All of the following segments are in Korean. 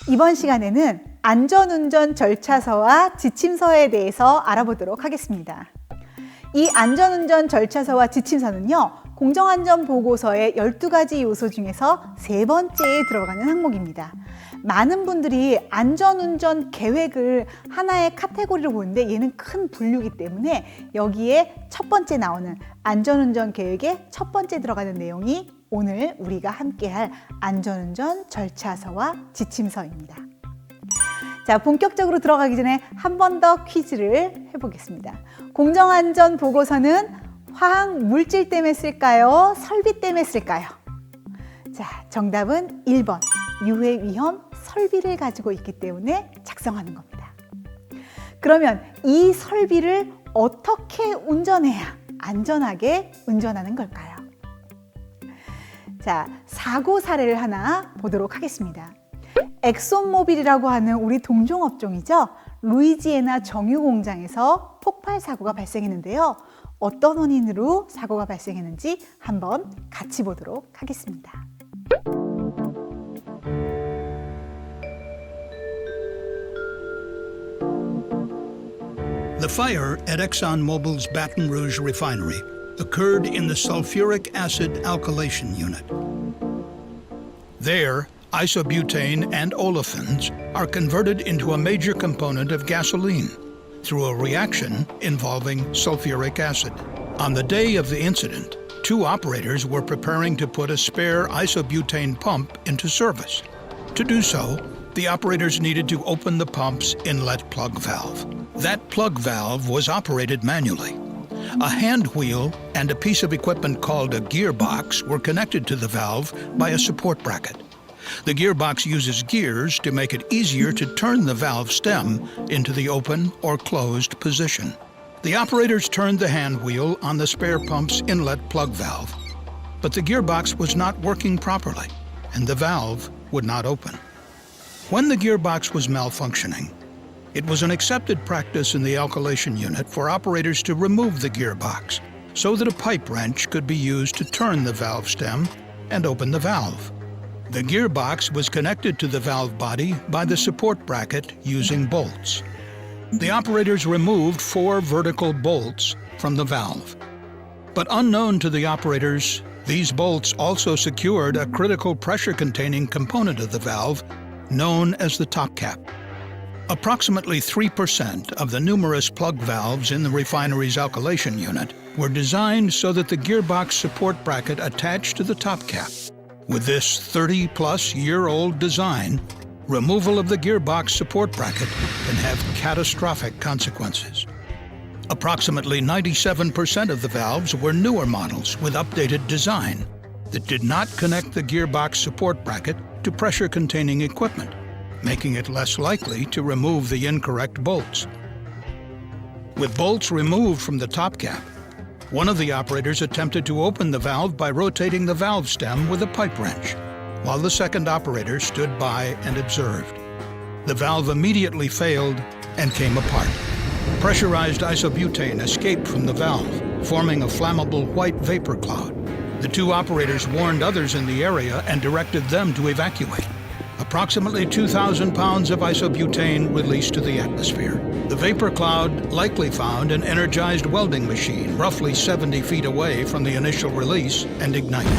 이번 시간에는 안전운전 절차서와 지침서에 대해서 알아보도록 하겠습니다. 이 안전운전 절차서와 지침서는요, 공정안전보고서의 12가지 요소 중에서 세 번째에 들어가는 항목입니다. 많은 분들이 안전운전 계획을 하나의 카테고리로 보는데 얘는 큰 분류이기 때문에 여기에 첫 번째 나오는 안전운전 계획의 첫 번째 들어가는 내용이 오늘 우리가 함께할 안전운전 절차서와 지침서입니다. 자, 본격적으로 들어가기 전에 한 번 더 퀴즈를 해보겠습니다. 공정안전보고서는 화학 물질 때문에 쓸까요? 설비 때문에 쓸까요? 자, 정답은 1번. 유해 위험 설비를 가지고 있기 때문에 작성하는 겁니다. 그러면 이 설비를 어떻게 운전해야 안전하게 운전하는 걸까요? 자, 사고 사례를 하나 보도록 하겠습니다. 엑손모빌이라고 하는 우리 동종업종이죠. 루이지애나 정유 공장에서 폭발 사고가 발생했는데요. 어떤 원인으로 사고가 발생했는지 한번 같이 보도록 하겠습니다. The fire at ExxonMobil's Baton Rouge refinery occurred in the sulfuric acid alkylation unit. There, isobutane and olefins are converted into a major component of gasoline through a reaction involving sulfuric acid. On the day of the incident, two operators were preparing to put a spare isobutane pump into service. To do so, the operators needed to open the pump's inlet plug valve. That plug valve was operated manually. A hand wheel and a piece of equipment called a gearbox were connected to the valve by a support bracket. The gearbox uses gears to make it easier to turn the valve stem into the open or closed position. The operators turned the hand wheel on the spare pump's inlet plug valve, but the gearbox was not working properly, and the valve would not open. When the gearbox was malfunctioning, it was an accepted practice in the alkylation unit for operators to remove the gearbox so that a pipe wrench could be used to turn the valve stem and open the valve. The gearbox was connected to the valve body by the support bracket using bolts. The operators removed 4 vertical bolts from the valve. But unknown to the operators, these bolts also secured a critical pressure-containing component of the valve known as the top cap. Approximately 3% of the numerous plug valves in the refinery's alkylation unit were designed so that the gearbox support bracket attached to the top cap. With this 30-plus-year-old design, removal of the gearbox support bracket can have catastrophic consequences. Approximately 97% of the valves were newer models with updated design that did not connect the gearbox support bracket to pressure-containing equipment, making it less likely to remove the incorrect bolts. With bolts removed from the top cap, one of the operators attempted to open the valve by rotating the valve stem with a pipe wrench, while the second operator stood by and observed. The valve immediately failed and came apart. Pressurized isobutane escaped from the valve, forming a flammable white vapor cloud. The two operators warned others in the area and directed them to evacuate. Approximately 2,000 pounds of isobutane released to the atmosphere. The vapor cloud likely found an energized welding machine roughly 70 feet away from the initial release and ignited.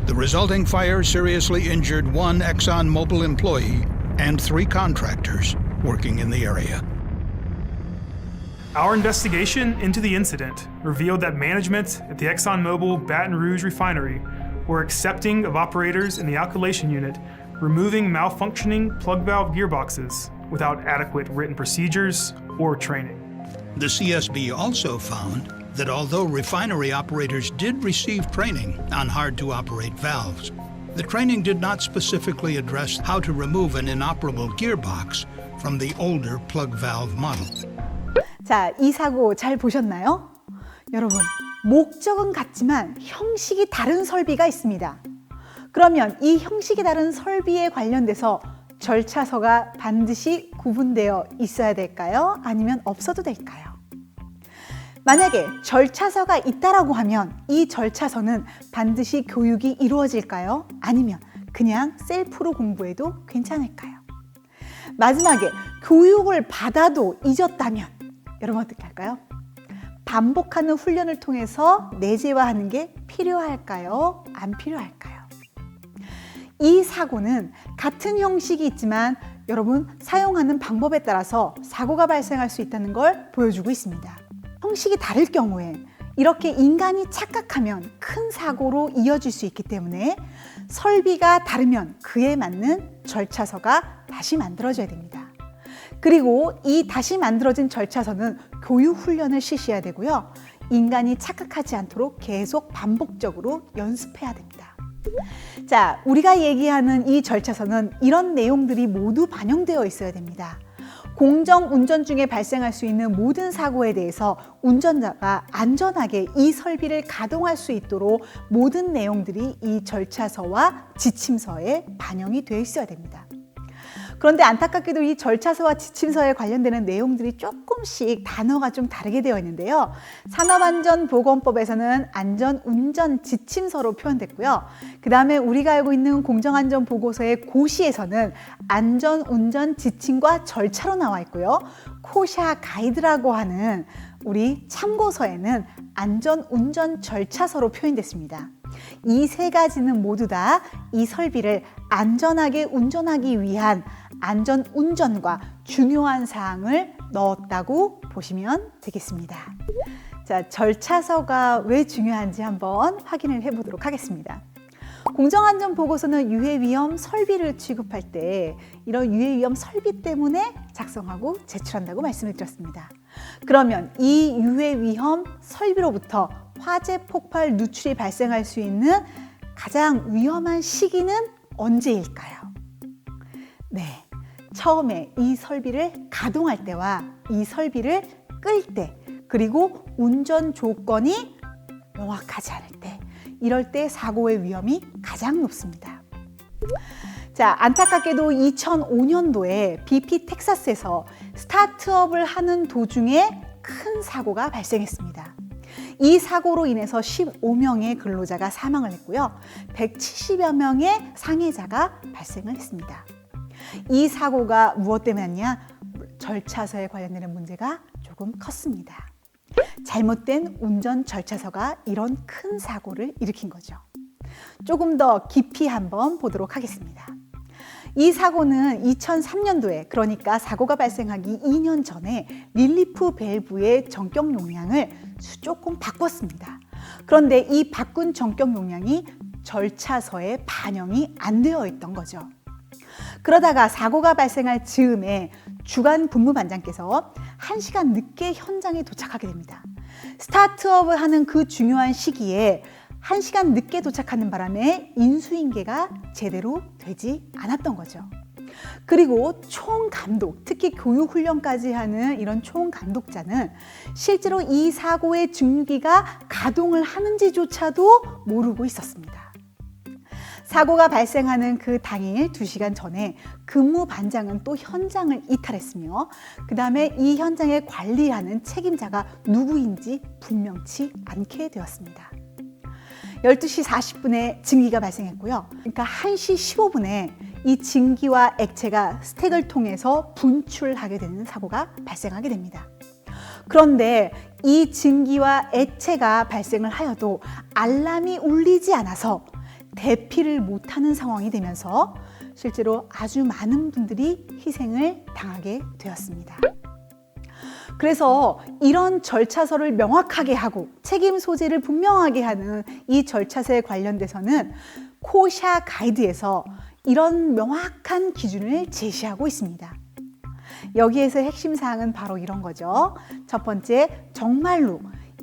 The resulting fire seriously injured 1 ExxonMobil employee and 3 contractors working in the area. Our investigation into the incident revealed that management at the ExxonMobil Baton Rouge refinery were accepting of operators in the alkylation unit removing malfunctioning plug valve gearboxes without adequate written procedures or training. The CSB also found that although refinery operators did receive training on hard-to-operate valves, the training did not specifically address how to remove an inoperable gearbox from the older plug valve model. 자, 이 사고 잘 보셨나요? 여러분, 목적은 같지만 형식이 다른 설비가 있습니다. 그러면 이 형식이 다른 설비에 관련돼서 절차서가 반드시 구분되어 있어야 될까요? 아니면 없어도 될까요? 만약에 절차서가 있다라고 하면 이 절차서는 반드시 교육이 이루어질까요? 아니면 그냥 셀프로 공부해도 괜찮을까요? 마지막에 교육을 받아도 잊었다면 여러분 어떻게 할까요? 반복하는 훈련을 통해서 내재화하는 게 필요할까요? 안 필요할까요? 이 사고는 같은 형식이 있지만 여러분 사용하는 방법에 따라서 사고가 발생할 수 있다는 걸 보여주고 있습니다. 형식이 다를 경우에 이렇게 인간이 착각하면 큰 사고로 이어질 수 있기 때문에 설비가 다르면 그에 맞는 절차서가 다시 만들어져야 됩니다. 그리고 이 다시 만들어진 절차서는 교육 훈련을 실시해야 되고요. 인간이 착각하지 않도록 계속 반복적으로 연습해야 됩니다. 자, 우리가 얘기하는 이 절차서는 이런 내용들이 모두 반영되어 있어야 됩니다. 공정 운전 중에 발생할 수 있는 모든 사고에 대해서 운전자가 안전하게 이 설비를 가동할 수 있도록 모든 내용들이 이 절차서와 지침서에 반영이 되어 있어야 됩니다. 그런데 안타깝게도 이 절차서와 지침서에 관련되는 내용들이 조금씩 단어가 좀 다르게 되어 있는데요. 산업안전보건법에서는 안전운전 지침서로 표현됐고요. 그 다음에 우리가 알고 있는 공정안전보고서의 고시에서는 안전운전 지침과 절차로 나와 있고요. 코샤 가이드라고 하는 우리 참고서에는 안전운전 절차서로 표현됐습니다. 이 세 가지는 모두 다 이 설비를 안전하게 운전하기 위한 안전운전과 중요한 사항을 넣었다고 보시면 되겠습니다. 자, 절차서가 왜 중요한지 한번 확인을 해보도록 하겠습니다. 공정안전보고서는 유해위험 설비를 취급할 때 이런 유해위험 설비 때문에 작성하고 제출한다고 말씀을 드렸습니다. 그러면 이 유해위험 설비로부터 화재 폭발 누출이 발생할 수 있는 가장 위험한 시기는 언제일까요? 네, 처음에 이 설비를 가동할 때와 이 설비를 끌 때, 그리고 운전 조건이 명확하지 않을 때, 이럴 때 사고의 위험이 가장 높습니다. 자, 안타깝게도 2005년도에 BP 텍사스에서 스타트업을 하는 도중에 큰 사고가 발생했습니다. 이 사고로 인해서 15명의 근로자가 사망을 했고요. 170여 명의 상해자가 발생을 했습니다. 이 사고가 무엇 때문이냐? 절차서에 관련되는 문제가 조금 컸습니다. 잘못된 운전 절차서가 이런 큰 사고를 일으킨 거죠. 조금 더 깊이 한번 보도록 하겠습니다. 이 사고는 2003년도에, 그러니까 사고가 발생하기 2년 전에 릴리프 밸브의 전격 용량을 조금 바꿨습니다. 그런데 이 바꾼 전격 용량이 절차서에 반영이 안 되어 있던 거죠. 그러다가 사고가 발생할 즈음에 주간 분무반장께서 1시간 늦게 현장에 도착하게 됩니다. 스타트업을 하는 그 중요한 시기에 1시간 늦게 도착하는 바람에 인수인계가 제대로 되지 않았던 거죠. 그리고 총감독, 특히 교육훈련까지 하는 이런 총감독자는 실제로 이 사고의 중류기가 가동을 하는지조차도 모르고 있었습니다. 사고가 발생하는 그 당일 2시간 전에 근무반장은 또 현장을 이탈했으며 그 다음에 이 현장을 관리하는 책임자가 누구인지 분명치 않게 되었습니다. 12시 40분에 증기가 발생했고요. 그러니까 1시 15분에 이 증기와 액체가 스택을 통해서 분출하게 되는 사고가 발생하게 됩니다. 그런데 이 증기와 액체가 발생을 하여도 알람이 울리지 않아서 대피를 못하는 상황이 되면서 실제로 아주 많은 분들이 희생을 당하게 되었습니다. 그래서 이런 절차서를 명확하게 하고 책임 소재를 분명하게 하는 이 절차서에 관련돼서는 코샤 가이드에서 이런 명확한 기준을 제시하고 있습니다. 여기에서 핵심 사항은 바로 이런 거죠. 첫 번째, 정말로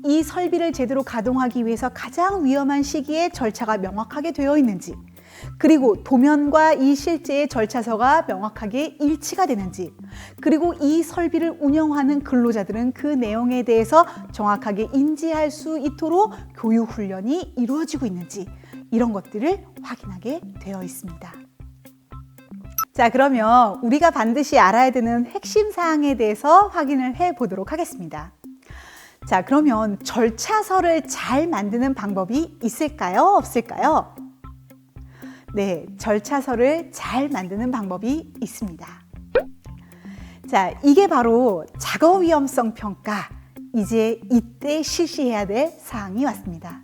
이 설비를 제대로 가동하기 위해서 가장 위험한 시기에 절차가 명확하게 되어 있는지, 그리고 도면과 이 실제의 절차서가 명확하게 일치가 되는지, 그리고 이 설비를 운영하는 근로자들은 그 내용에 대해서 정확하게 인지할 수 있도록 교육 훈련이 이루어지고 있는지, 이런 것들을 확인하게 되어 있습니다. 자, 그러면 우리가 반드시 알아야 되는 핵심 사항에 대해서 확인을 해 보도록 하겠습니다. 자, 그러면 절차서를 잘 만드는 방법이 있을까요? 없을까요? 네, 절차서를 잘 만드는 방법이 있습니다. 자, 이게 바로 작업 위험성 평가. 이제 이때 실시해야 될 사항이 왔습니다.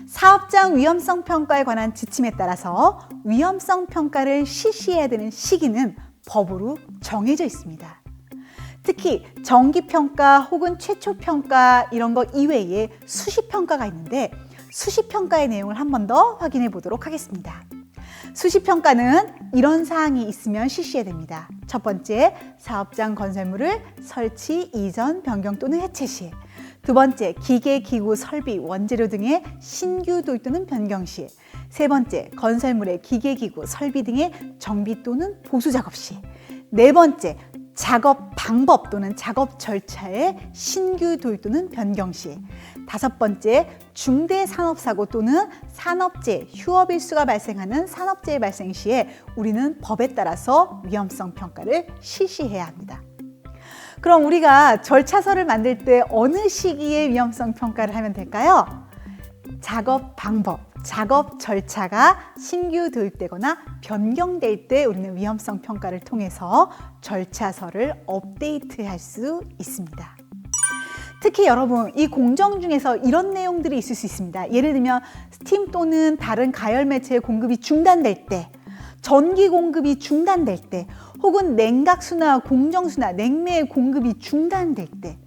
사업장 위험성 평가에 관한 지침에 따라서 위험성 평가를 실시해야 되는 시기는 법으로 정해져 있습니다. 특히 정기평가 혹은 최초평가 이런 거 이외에 수시평가가 있는데 수시평가의 내용을 한 번 더 확인해 보도록 하겠습니다. 수시평가는 이런 사항이 있으면 실시해야 됩니다. 첫 번째, 사업장 건설물을 설치, 이전, 변경 또는 해체 시. 두 번째, 기계, 기구, 설비, 원재료 등의 신규 도입 또는 변경 시. 세 번째, 건설물의 기계, 기구, 설비 등의 정비 또는 보수 작업 시. 네 번째, 작업 방법 또는 작업 절차의 신규 도입 또는 변경 시. 다섯 번째, 중대 산업사고 또는 산업재해, 휴업일수가 발생하는 산업재해 발생 시에 우리는 법에 따라서 위험성 평가를 실시해야 합니다. 그럼 우리가 절차서를 만들 때 어느 시기에 위험성 평가를 하면 될까요? 작업 방법, 작업 절차가 신규 도입되거나 변경될 때 우리는 위험성 평가를 통해서 절차서를 업데이트할 수 있습니다. 특히 여러분, 이 공정 중에서 이런 내용들이 있을 수 있습니다. 예를 들면 스팀 또는 다른 가열 매체의 공급이 중단될 때, 전기 공급이 중단될 때, 혹은 냉각수나 공정수나 냉매의 공급이 중단될 때,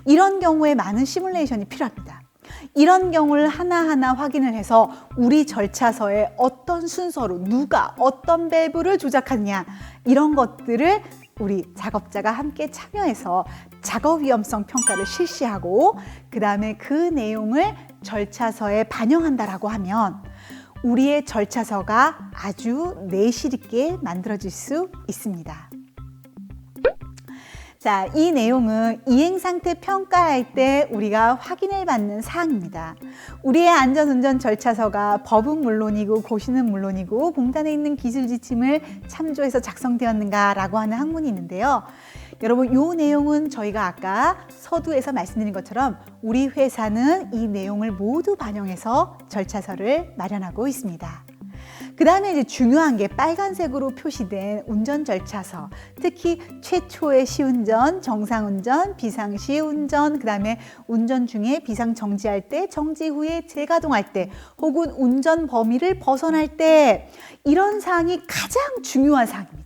이런 경우에 많은 시뮬레이션이 필요합니다. 이런 경우를 하나하나 확인을 해서 우리 절차서에 어떤 순서로 누가 어떤 밸브를 조작하느냐, 이런 것들을 우리 작업자가 함께 참여해서 작업 위험성 평가를 실시하고 그 다음에 그 내용을 절차서에 반영한다라고 하면 우리의 절차서가 아주 내실 있게 만들어질 수 있습니다. 자, 이 내용은 이행상태 평가할 때 우리가 확인을 받는 사항입니다. 우리의 안전운전 절차서가 법은 물론이고 고시는 물론이고 공단에 있는 기술 지침을 참조해서 작성되었는가라고 하는 학문이 있는데요. 여러분, 이 내용은 저희가 아까 서두에서 말씀드린 것처럼 우리 회사는 이 내용을 모두 반영해서 절차서를 마련하고 있습니다. 그 다음에 이제 중요한 게 빨간색으로 표시된 운전 절차서, 특히 최초의 시운전, 정상운전, 비상시운전, 그 다음에 운전 중에 비상 정지할 때, 정지 후에 재가동할 때, 혹은 운전 범위를 벗어날 때, 이런 사항이 가장 중요한 사항입니다.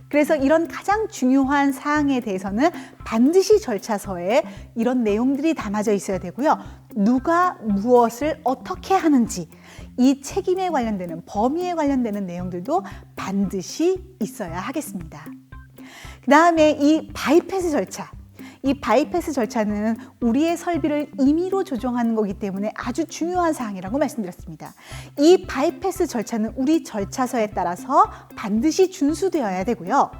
그래서 이런 가장 중요한 사항에 대해서는 반드시 절차서에 이런 내용들이 담아져 있어야 되고요. 누가 무엇을 어떻게 하는지, 이 책임에 관련되는 범위에 관련되는 내용들도 반드시 있어야 하겠습니다. 그 다음에 이 바이패스 절차. 이 바이패스 절차는 우리의 설비를 임의로 조정하는 거기 때문에 아주 중요한 사항이라고 말씀드렸습니다. 이 바이패스 절차는 우리 절차서에 따라서 반드시 준수되어야 되고요.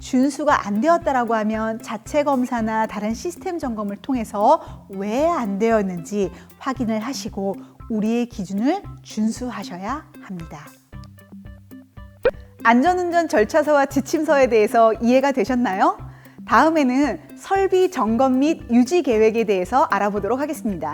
준수가 안 되었다라고 하면 자체 검사나 다른 시스템 점검을 통해서 왜 안 되었는지 확인을 하시고 우리의 기준을 준수하셔야 합니다. 안전운전 절차서와 지침서에 대해서 이해가 되셨나요? 다음에는 설비 점검 및 유지 계획에 대해서 알아보도록 하겠습니다.